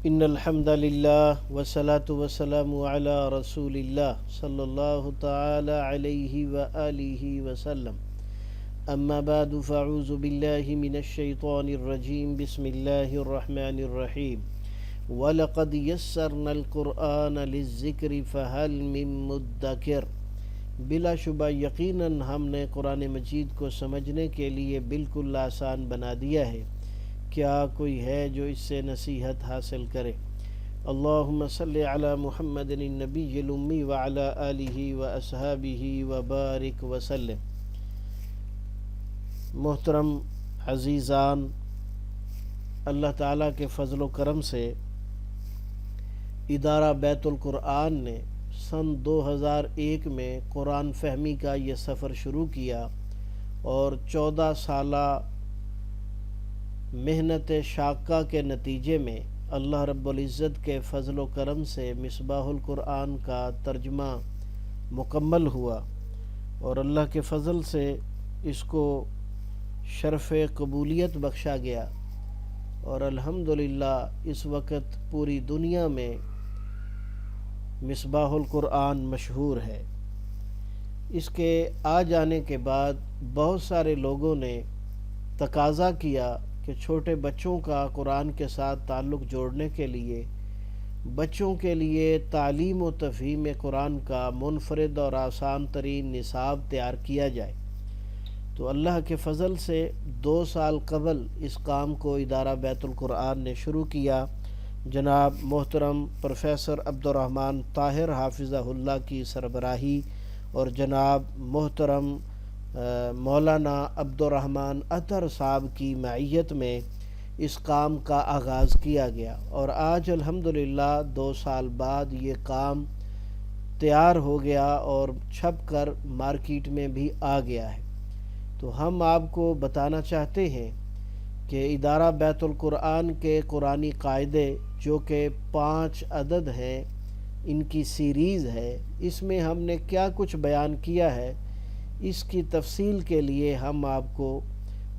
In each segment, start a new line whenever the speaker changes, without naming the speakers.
ان الحمد للہ والصلاة والسلام علی رسول اللہ صلی اللہ تعالی علیہ وآلہ وسلم اما بعد فاعوذ باللہ من الشیطان الرجیم بسم اللہ الرحمن الرحیم وَلَقَدْ يَسَّرْنَا الْقُرْآنَ لِلذِّكْرِ فَهَلْ مِن مُدَّكِرٍ بلا شبہ یقیناً ہم نے قرآن مجید کو سمجھنے کے لیے بالکل آسان بنا دیا ہے، کیا کوئی ہے جو اس سے نصیحت حاصل کرے؟ اللہم صلی علی محمد النبی الامی وعلی آلہ واصحابہ وبارک وسلم۔ محترم عزیزان، اللہ تعالیٰ کے فضل و کرم سے ادارہ بیت القرآن نے سن 2001 میں قرآن فہمی کا یہ سفر شروع کیا اور 14 سالہ محنت شاقہ کے نتیجے میں اللہ رب العزت کے فضل و کرم سے مصباح القرآن کا ترجمہ مکمل ہوا اور اللہ کے فضل سے اس کو شرف قبولیت بخشا گیا اور الحمدللہ اس وقت پوری دنیا میں مصباح القرآن مشہور ہے۔ اس کے آ جانے کے بعد بہت سارے لوگوں نے تقاضا کیا کہ چھوٹے بچوں کا قرآن کے ساتھ تعلق جوڑنے کے لیے بچوں کے لیے تعلیم و تفہیم قرآن کا منفرد اور آسان ترین نصاب تیار کیا جائے، تو اللہ کے فضل سے 2 سال قبل اس کام کو ادارہ بیت القرآن نے شروع کیا۔ جناب محترم پروفیسر عبدالرحمن طاہر حافظہ اللہ کی سربراہی اور جناب محترم مولانا عبدالرحمن اطہر صاحب کی معیت میں اس کام کا آغاز کیا گیا اور آج الحمدللہ 2 سال بعد یہ کام تیار ہو گیا اور چھپ کر مارکیٹ میں بھی آ گیا ہے۔ تو ہم آپ کو بتانا چاہتے ہیں کہ ادارہ بیت القرآن کے قرآنی قاعدے جو کہ 5 عدد ہیں، ان کی سیریز ہے، اس میں ہم نے کیا کچھ بیان کیا ہے اس کی تفصیل کے لیے ہم آپ کو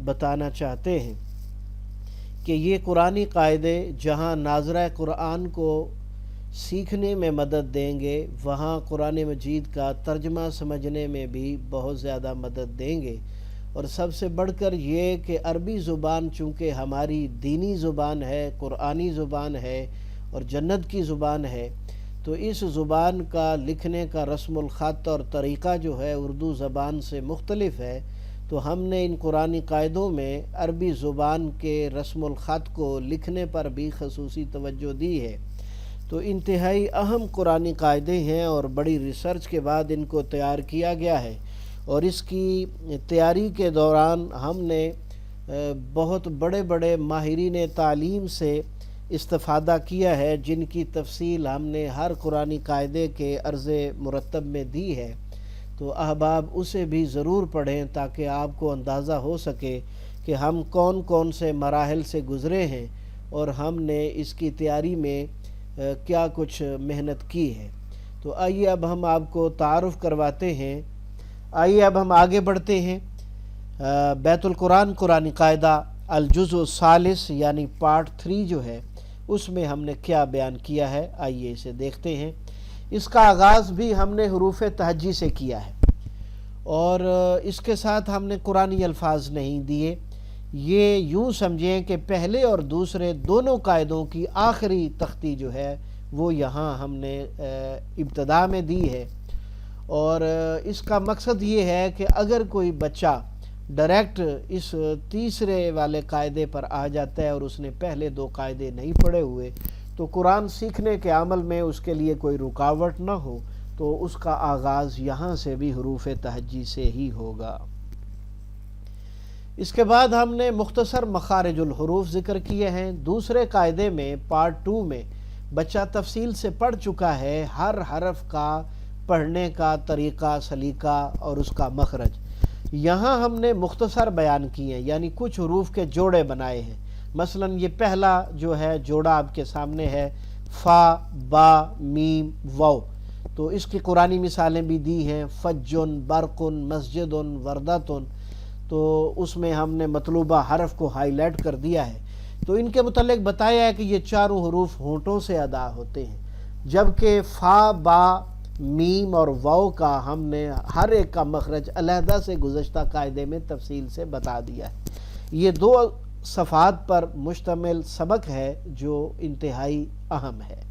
بتانا چاہتے ہیں کہ یہ قرآنی قاعدے جہاں ناظرہ قرآن کو سیکھنے میں مدد دیں گے، وہاں قرآن مجید کا ترجمہ سمجھنے میں بھی بہت زیادہ مدد دیں گے، اور سب سے بڑھ کر یہ کہ عربی زبان چونکہ ہماری دینی زبان ہے، قرآنی زبان ہے اور جنت کی زبان ہے، تو اس زبان کا لکھنے کا رسم الخط اور طریقہ جو ہے اردو زبان سے مختلف ہے، تو ہم نے ان قرآنی قاعدوں میں عربی زبان کے رسم الخط کو لکھنے پر بھی خصوصی توجہ دی ہے۔ تو انتہائی اہم قرآنی قاعدے ہیں اور بڑی ریسرچ کے بعد ان کو تیار کیا گیا ہے، اور اس کی تیاری کے دوران ہم نے بہت بڑے بڑے ماہرین تعلیم سے استفادہ کیا ہے، جن کی تفصیل ہم نے ہر قرآنی قاعدے کے عرض مرتب میں دی ہے۔ تو احباب اسے بھی ضرور پڑھیں تاکہ آپ کو اندازہ ہو سکے کہ ہم کون کون سے مراحل سے گزرے ہیں اور ہم نے اس کی تیاری میں کیا کچھ محنت کی ہے۔ تو آئیے اب ہم آپ کو تعارف کرواتے ہیں، آئیے اب ہم آگے بڑھتے ہیں۔ بیت القرآن قرآنی قاعدہ الجزء الثالث یعنی پارٹ 3 جو ہے، اس میں ہم نے کیا بیان کیا ہے، آئیے اسے دیکھتے ہیں۔ اس کا آغاز بھی ہم نے حروف تہجی سے کیا ہے اور اس کے ساتھ ہم نے قرآنی الفاظ نہیں دیے۔ یہ یوں سمجھیں کہ پہلے اور دوسرے دونوں قاعدوں کی آخری تختی جو ہے وہ یہاں ہم نے ابتدا میں دی ہے، اور اس کا مقصد یہ ہے کہ اگر کوئی بچہ ڈائریکٹ اس تیسرے والے قاعدے پر آ جاتا ہے اور اس نے پہلے 2 قاعدے نہیں پڑھے ہوئے، تو قرآن سیکھنے کے عمل میں اس کے لیے کوئی رکاوٹ نہ ہو، تو اس کا آغاز یہاں سے بھی حروف تہجی سے ہی ہوگا۔ اس کے بعد ہم نے مختصر مخارج الحروف ذکر کیے ہیں۔ دوسرے قاعدے میں پارٹ 2 میں بچہ تفصیل سے پڑھ چکا ہے ہر حرف کا پڑھنے کا طریقہ سلیقہ اور اس کا مخرج۔ یہاں ہم نے مختصر بیان کیے ہیں، یعنی کچھ حروف کے جوڑے بنائے ہیں۔ مثلا یہ پہلا جو ہے جوڑا آپ کے سامنے ہے، فا با میم واو، تو اس کی قرآنی مثالیں بھی دی ہیں، فجن برقن مسجدن وردتن، تو اس میں ہم نے مطلوبہ حرف کو ہائی لائٹ کر دیا ہے۔ تو ان کے متعلق بتایا ہے کہ یہ چاروں حروف ہونٹوں سے ادا ہوتے ہیں، جبکہ فا، با، میم اور واو کا ہم نے ہر ایک کا مخرج علیحدہ سے گزشتہ قاعدے میں تفصیل سے بتا دیا ہے۔ یہ 2 صفحات پر مشتمل سبق ہے جو انتہائی اہم ہے۔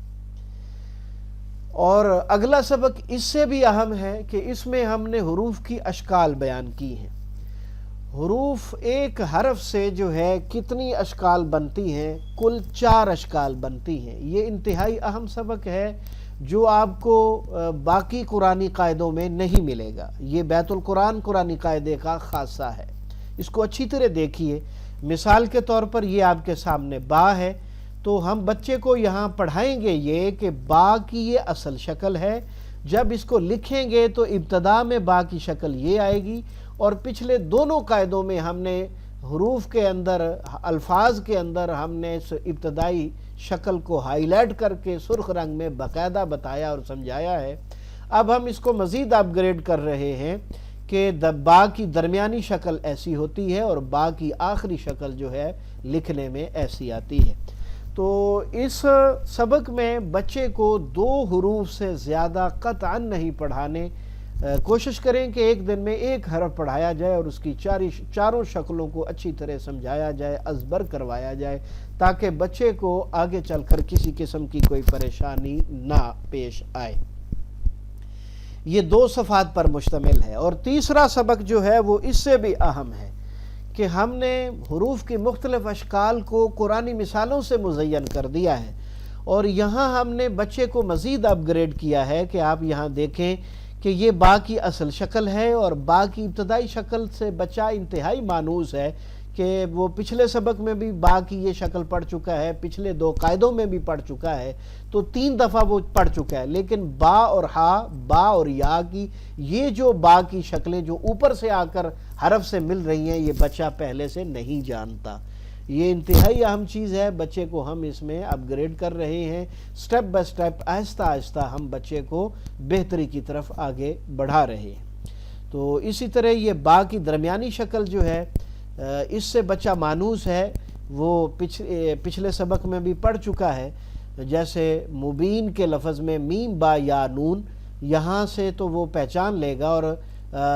اور اگلا سبق اس سے بھی اہم ہے کہ اس میں ہم نے حروف کی اشکال بیان کی ہیں۔ حروف ایک حرف سے جو ہے کتنی اشکال بنتی ہیں، کل 4 اشکال بنتی ہیں۔ یہ انتہائی اہم سبق ہے جو آپ کو باقی قرآنی قاعدوں میں نہیں ملے گا۔ یہ بیت القرآن قرآنی قاعدے کا خاصہ ہے، اس کو اچھی طرح دیکھیے۔ مثال کے طور پر یہ آپ کے سامنے با ہے، تو ہم بچے کو یہاں پڑھائیں گے یہ کہ با کی یہ اصل شکل ہے۔ جب اس کو لکھیں گے تو ابتدا میں با کی شکل یہ آئے گی، اور پچھلے دونوں قاعدوں میں ہم نے حروف کے اندر، الفاظ کے اندر ہم نے اس ابتدائی شکل کو ہائی لائٹ کر کے سرخ رنگ میں باقاعدہ بتایا اور سمجھایا ہے۔ اب ہم اس کو مزید اپ گریڈ کر رہے ہیں کہ با کی درمیانی شکل ایسی ہوتی ہے اور با کی آخری شکل جو ہے لکھنے میں ایسی آتی ہے۔ تو اس سبق میں بچے کو 2 حروف سے زیادہ قطعاً نہیں پڑھانے، کوشش کریں کہ ایک دن میں 1 حرف پڑھایا جائے اور اس کی چاروں شکلوں کو اچھی طرح سمجھایا جائے، ازبر کروایا جائے، تاکہ بچے کو آگے چل کر کسی قسم کی کوئی پریشانی نہ پیش آئے۔ یہ 2 صفحات پر مشتمل ہے۔ اور تیسرا سبق جو ہے وہ اس سے بھی اہم ہے کہ ہم نے حروف کی مختلف اشکال کو قرآنی مثالوں سے مزین کر دیا ہے، اور یہاں ہم نے بچے کو مزید اپ گریڈ کیا ہے کہ آپ یہاں دیکھیں کہ یہ با کی اصل شکل ہے، اور با کی ابتدائی شکل سے بچہ انتہائی مانوس ہے کہ وہ پچھلے سبق میں بھی با کی یہ شکل پڑھ چکا ہے، پچھلے 2 قاعدوں میں بھی پڑھ چکا ہے، تو 3 دفعہ وہ پڑھ چکا ہے، لیکن با اور ہا، با اور یا کی یہ جو با کی شکلیں جو اوپر سے آ کر حرف سے مل رہی ہیں، یہ بچہ پہلے سے نہیں جانتا۔ یہ انتہائی اہم چیز ہے، بچے کو ہم اس میں اپ گریڈ کر رہے ہیں، سٹیپ بائی سٹیپ، آہستہ آہستہ ہم بچے کو بہتری کی طرف آگے بڑھا رہے ہیں۔ تو اسی طرح یہ با کی درمیانی شکل جو ہے اس سے بچہ مانوس ہے، وہ پچھلے سبق میں بھی پڑھ چکا ہے، جیسے مبین کے لفظ میں میم با یا نون، یہاں سے تو وہ پہچان لے گا، اور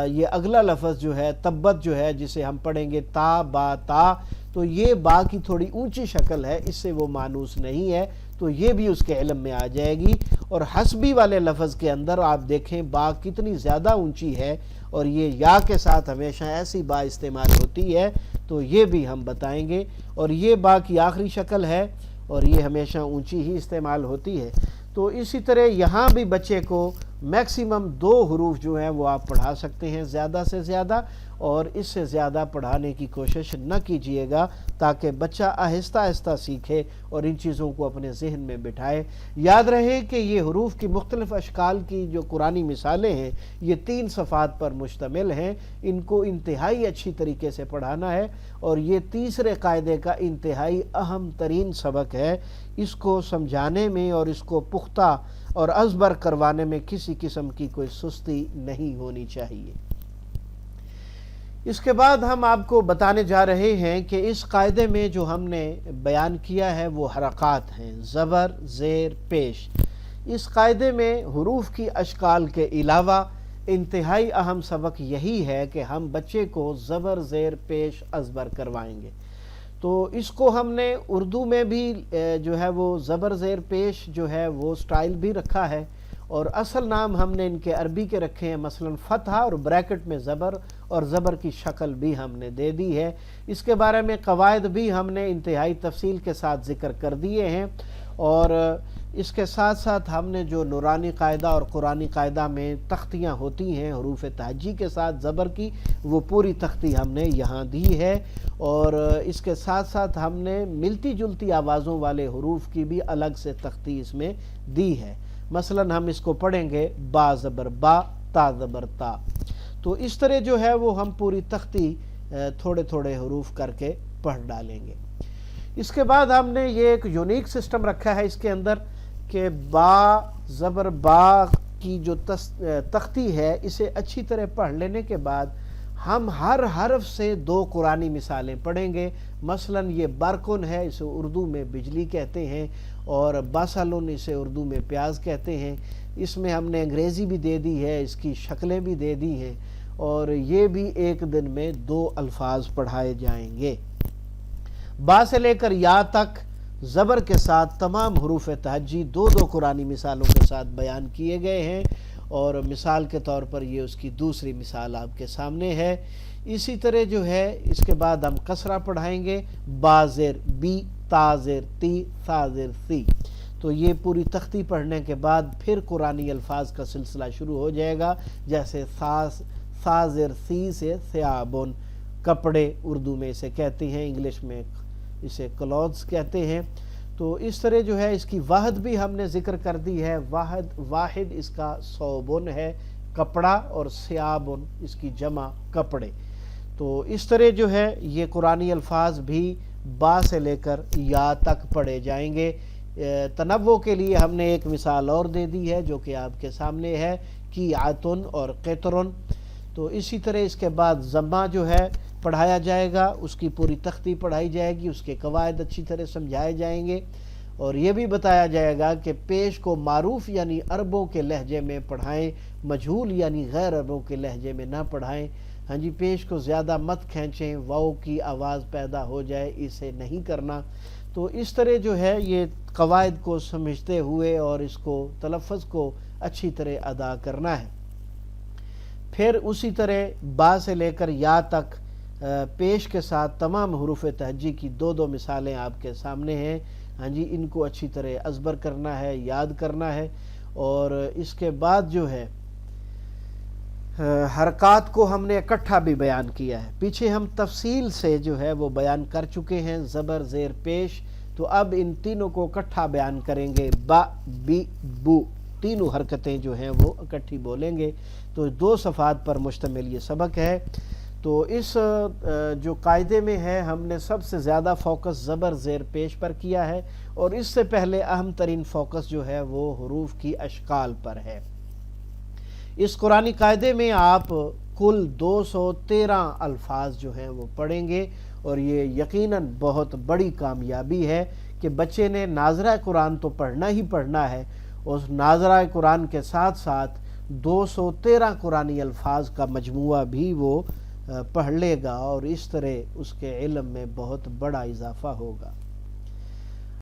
یہ اگلا لفظ جو ہے تبت جو ہے جسے ہم پڑھیں گے تا با تا، تو یہ با کی تھوڑی اونچی شکل ہے، اس سے وہ مانوس نہیں ہے، تو یہ بھی اس کے علم میں آ جائے گی۔ اور حسبی والے لفظ کے اندر آپ دیکھیں با کتنی زیادہ اونچی ہے، اور یہ یا کے ساتھ ہمیشہ ایسی با استعمال ہوتی ہے، تو یہ بھی ہم بتائیں گے۔ اور یہ با کی آخری شکل ہے، اور یہ ہمیشہ اونچی ہی استعمال ہوتی ہے۔ تو اسی طرح یہاں بھی بچے کو میکسیمم 2 حروف جو ہیں وہ آپ پڑھا سکتے ہیں زیادہ سے زیادہ، اور اس سے زیادہ پڑھانے کی کوشش نہ کیجیے گا، تاکہ بچہ آہستہ آہستہ سیکھے اور ان چیزوں کو اپنے ذہن میں بٹھائے۔ یاد رہے کہ یہ حروف کی مختلف اشکال کی جو قرآنی مثالیں ہیں یہ 3 صفحات پر مشتمل ہیں، ان کو انتہائی اچھی طریقے سے پڑھانا ہے، اور یہ تیسرے قاعدے کا انتہائی اہم ترین سبق ہے۔ اس کو سمجھانے میں اور اس کو پختہ اور ازبر کروانے میں کسی قسم کی کوئی سستی نہیں ہونی چاہیے۔ اس کے بعد ہم آپ کو بتانے جا رہے ہیں کہ اس قاعدے میں جو ہم نے بیان کیا ہے وہ حرکات ہیں، زبر، زیر، پیش۔ اس قاعدے میں حروف کی اشکال کے علاوہ انتہائی اہم سبق یہی ہے کہ ہم بچے کو زبر، زیر، پیش ازبر کروائیں گے۔ تو اس کو ہم نے اردو میں بھی جو ہے وہ زبر، زیر، پیش جو ہے وہ سٹائل بھی رکھا ہے، اور اصل نام ہم نے ان کے عربی کے رکھے ہیں، مثلا فتح اور بریکٹ میں زبر، اور زبر کی شکل بھی ہم نے دے دی ہے۔ اس کے بارے میں قواعد بھی ہم نے انتہائی تفصیل کے ساتھ ذکر کر دیے ہیں، اور اس کے ساتھ ساتھ ہم نے جو نورانی قاعدہ اور قرآنی قاعدہ میں تختیاں ہوتی ہیں حروف تہجی کے ساتھ زبر کی، وہ پوری تختی ہم نے یہاں دی ہے، اور اس کے ساتھ ساتھ ہم نے ملتی جلتی آوازوں والے حروف کی بھی الگ سے تختی اس میں دی ہے۔ مثلا ہم اس کو پڑھیں گے با زبر با، تا زبر تا، تو اس طرح جو ہے وہ ہم پوری تختی تھوڑے تھوڑے حروف کر کے پڑھ ڈالیں گے۔ اس کے بعد ہم نے یہ ایک یونیک سسٹم رکھا ہے اس کے اندر کہ با زبر با کی جو تختی ہے اسے اچھی طرح پڑھ لینے کے بعد ہم ہر حرف سے 2 قرآنی مثالیں پڑھیں گے. مثلا یہ برقن ہے، اسے اردو میں بجلی کہتے ہیں، اور باسلن اسے اردو میں پیاز کہتے ہیں. اس میں ہم نے انگریزی بھی دے دی ہے، اس کی شکلیں بھی دے دی ہیں، اور یہ بھی ایک دن میں 2 الفاظ پڑھائے جائیں گے. با سے لے کر یا تک زبر کے ساتھ تمام حروف تہجی 2 قرآنی مثالوں کے ساتھ بیان کیے گئے ہیں، اور مثال کے طور پر یہ اس کی دوسری مثال آپ کے سامنے ہے. اسی طرح جو ہے اس کے بعد ہم کسرہ پڑھائیں گے، بازر بی، تازر تی، ثازر سی. تو یہ پوری تختی پڑھنے کے بعد پھر قرآنی الفاظ کا سلسلہ شروع ہو جائے گا، جیسے ثازر سی سے ثیابن، کپڑے اردو میں اسے کہتے ہیں، انگلش میں اسے کلوتھس کہتے ہیں. تو اس طرح جو ہے اس کی واحد بھی ہم نے ذکر کر دی ہے. واحد اس کا ثوبن ہے، کپڑا، اور ثیابن اس کی جمع کپڑے. تو اس طرح جو ہے یہ قرآنی الفاظ بھی با سے لے کر یا تک پڑھے جائیں گے. تنوع کے لیے ہم نے ایک مثال اور دے دی ہے جو کہ آپ کے سامنے ہے، کی عطن اور قطرن. تو اسی طرح اس کے بعد ضمہ جو ہے پڑھایا جائے گا، اس کی پوری تختی پڑھائی جائے گی، اس کے قواعد اچھی طرح سمجھائے جائیں گے، اور یہ بھی بتایا جائے گا کہ پیش کو معروف یعنی عربوں کے لہجے میں پڑھائیں، مجہول یعنی غیر عربوں کے لہجے میں نہ پڑھائیں. ہاں جی، پیش کو زیادہ مت کھینچیں، واؤ کی آواز پیدا ہو جائے، اسے نہیں کرنا. تو اس طرح جو ہے یہ قواعد کو سمجھتے ہوئے اور اس کو تلفظ کو اچھی طرح ادا کرنا ہے. پھر اسی طرح با سے لے کر یا تک پیش کے ساتھ تمام حروف تہجی کی 2 مثالیں آپ کے سامنے ہیں. ہاں جی، ان کو اچھی طرح ازبر کرنا ہے، یاد کرنا ہے. اور اس کے بعد جو ہے حرکات کو ہم نے اکٹھا بھی بیان کیا ہے، پیچھے ہم تفصیل سے جو ہے وہ بیان کر چکے ہیں، زبر زیر پیش. تو اب ان تینوں کو اکٹھا بیان کریں گے، با بی بو، تینوں حرکتیں جو ہیں وہ اکٹھی بولیں گے. تو 2 صفحات پر مشتمل یہ سبق ہے. تو اس جو قاعدے میں ہے ہم نے سب سے زیادہ فوکس زبر زیر پیش پر کیا ہے، اور اس سے پہلے اہم ترین فوکس جو ہے وہ حروف کی اشکال پر ہے. اس قرآنی قاعدے میں آپ کل 213 الفاظ جو ہیں وہ پڑھیں گے، اور یہ یقیناً بہت بڑی کامیابی ہے کہ بچے نے ناظرہ قرآن تو پڑھنا ہی پڑھنا ہے، اس ناظرہ قرآن کے ساتھ ساتھ 213 قرآنی الفاظ کا مجموعہ بھی وہ پڑھ لے گا، اور اس طرح اس کے علم میں بہت بڑا اضافہ ہوگا.